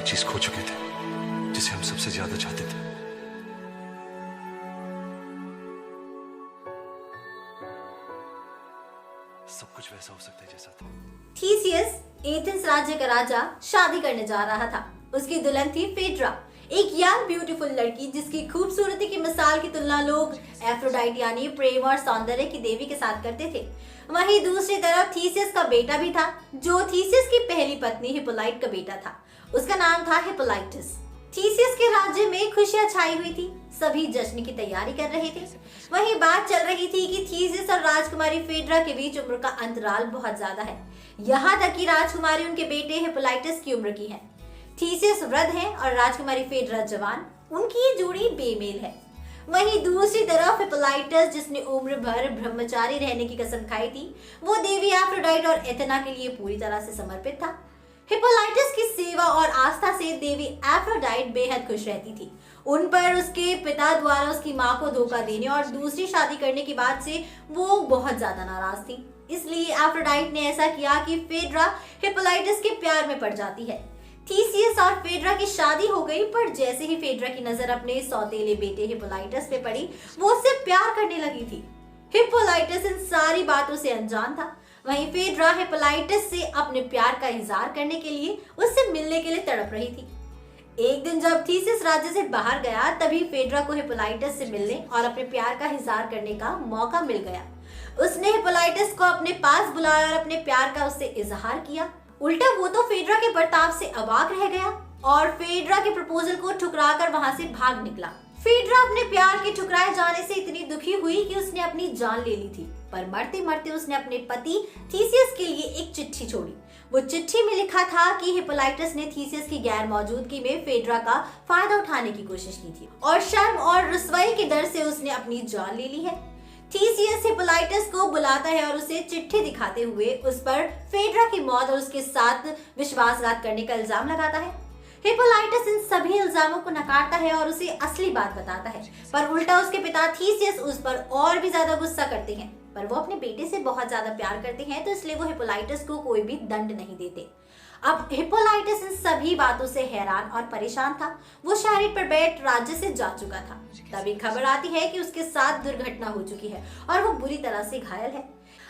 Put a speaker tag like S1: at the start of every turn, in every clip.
S1: चीज खो चुके थे जिसे हम सबसे ज्यादा चाहते थे। सब कुछ वैसा हो सकता है जैसा था।
S2: थीसियस, एथेंस राज्य का राजा, शादी करने जा रहा था। उसकी दुल्हन थी फेड्रा, एक यंग ब्यूटीफुल लड़की जिसकी खूबसूरती की मिसाल की तुलना लोग एफ्रोडाइट यानी प्रेम और सौंदर्य की देवी के साथ करते थे। वहीं दूसरी तरफ थीसियस का बेटा भी था, जो थीसियस की पहली पत्नी हिप्पोलाइट का बेटा था। उसका नाम था हिप्पोलाइटस। थीसियस के राज्य में खुशियां छाई हुई थी, सभी जश्न की तैयारी कर रहे थे। वहीं बात चल रही थी कि थीसियस और राजकुमारी फेड्रा के बीच उम्र का अंतराल बहुत ज्यादा है, यहाँ तक कि राजकुमारी उनके बेटे हिप्पोलाइटस की उम्र की है। थीसियस वृद्ध है और राजकुमारी फेड्रा जवान, उनकी ये जोड़ी बेमेल है। वहीं दूसरी तरफ हिप्पोलाइटस, जिसने उम्र भर ब्रह्मचारी रहने की कसम खाई थी, वो देवी एफ्रोडाइट और एथेना के लिए पूरी तरह से समर्पित था। हिप्पोलाइटस की सेवा और आस्था से देवी एफ्रोडाइट बेहद खुश रहती थी। उन पर उसके पिता द्वारा उसकी मां को धोखा देने और दूसरी शादी करने की बात से वो बहुत ज्यादा नाराज थी। इसलिए एफ्रोडाइट ने ऐसा किया कि फेड्रा हिप्पोलाइटस के प्यार में पड़ जाती है। थीसियस और फेड्रा की शादी हो गई, पर जैसे ही फेड्रा की नजर अपने सौतेले बेटे हिप्पोलाइटस पे पड़ी, वो उससे प्यार करने लगी थी। हिप्पोलाइटस इन सारी बातों से अनजान था। वहीं फेड्रा हिप्पोलाइटस से अपने प्यार का इजहार करने के लिए उससे मिलने के लिए तड़प रही थी। एक दिन जब थीसियस राज्य से बाहर गया, तभी फेड्रा को हिप्पोलाइटस से मिलने और अपने प्यार का इजहार करने का मौका मिल गया। उसने हिप्पोलाइटस को अपने पास बुलाया और अपने प्यार का उससे इजहार किया। उल्टा वो तो फेड्रा के बर्ताव से अवाक रह गया और फेड्रा के प्रपोजल को ठुकराकर वहां से भाग निकला। फेड्रा अपने प्यार के ठुकराए जाने से इतनी दुखी हुई कि उसने अपनी जान ले ली थी, पर मरते मरते उसने अपने पति थीसियस के लिए एक चिट्ठी छोड़ी। वो चिट्ठी में लिखा था कि हिप्पोलाइटस ने थीसियस की गैर मौजूदगी में फेड्रा का फायदा उठाने की कोशिश की थी और शर्म और रुसवाई के डर से उसने अपनी जान ले ली है। थीसियस हिप्पोलाइटस को बुलाता है और उसे चिट्ठी दिखाते हुए उस पर फेड्रा की मौत और उसके साथ विश्वासघात करने का इल्जाम लगाता है। हिप्पोलाइटस इन सभी इल्जामों को नकारता है और उसे असली बात बताता है, पर उल्टा उसके पिता थीसियस उस पर और भी ज्यादा गुस्सा करते हैं। पर वो अपने बेटे से बहुत ज्यादा प्यार करते हैं, तो इसलिए वो हिप्पोलाइटस को कोई भी दंड नहीं देते। अब हिप्पोलाइटस इन सभी बातों से हैरान और परेशान था। वो चैरियट पर बैठ राज्य से जा चुका था। तभी खबर आती है कि उसके साथ दुर्घटना हो चुकी है और वो बुरी तरह से घायल है।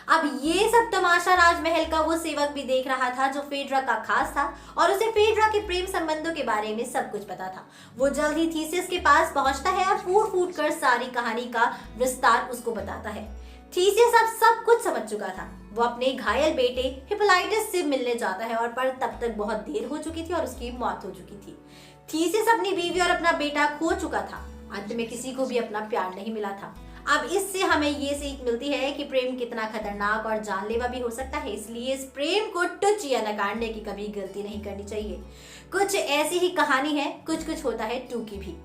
S2: अब ये सब तमाशा राजमहल का वो सेवक भी देख रहा था, जो फेड्रा का खास था और उसे फेड्रा के प्रेम संबंधों के बारे में सब कुछ पता था। वो जल्द ही थीसियस के पास पहुंचता है और फूट फूट कर सारी कहानी का विस्तार उसको बताता है। थीसियस अब सब कुछ समझ चुका था। वो अपने घायल बेटे हिप्पोलाइटस से मिलने जाता है और पर तब तक बहुत देर हो चुकी थी और उसकी मौत हो चुकी थी। थीसियस अपनी बीवी और अपना बेटा खो चुका था। अंत में किसी को भी अपना प्यार नहीं मिला था। अब इससे हमें ये सीख मिलती है कि प्रेम कितना खतरनाक और जानलेवा भी हो सकता है, इसलिए इस प्रेम को टुच या नकारने की कभी गलती नहीं करनी चाहिए। कुछ ऐसी ही कहानी है, कुछ कुछ होता है टू की भी।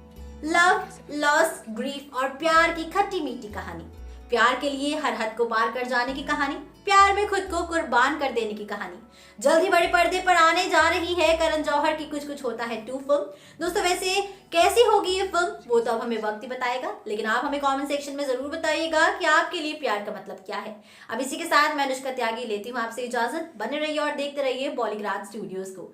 S2: लव, लॉस, ग्रीफ और प्यार की खट्टी मीठी कहानी, प्यार के लिए हर हद को पार कर जाने की कहानी, प्यार में खुद को कुर्बान कर देने की कहानी। जल्द ही बड़े पर्दे पर आने जा रही है करण जौहर की कुछ कुछ होता है 2 फिल्म। दोस्तों वैसे कैसी होगी ये फिल्म, वो तो अब हमें वक्त ही बताएगा, लेकिन आप हमें कमेंट सेक्शन में जरूर बताइएगा कि आपके लिए प्यार का मतलब क्या है। अब इसी के साथ मैं अनुष्का त्यागी लेती हूँ आपसे इजाजत। बने रहिए और देखते रहिए बॉलीग्राज स्टूडियोज को।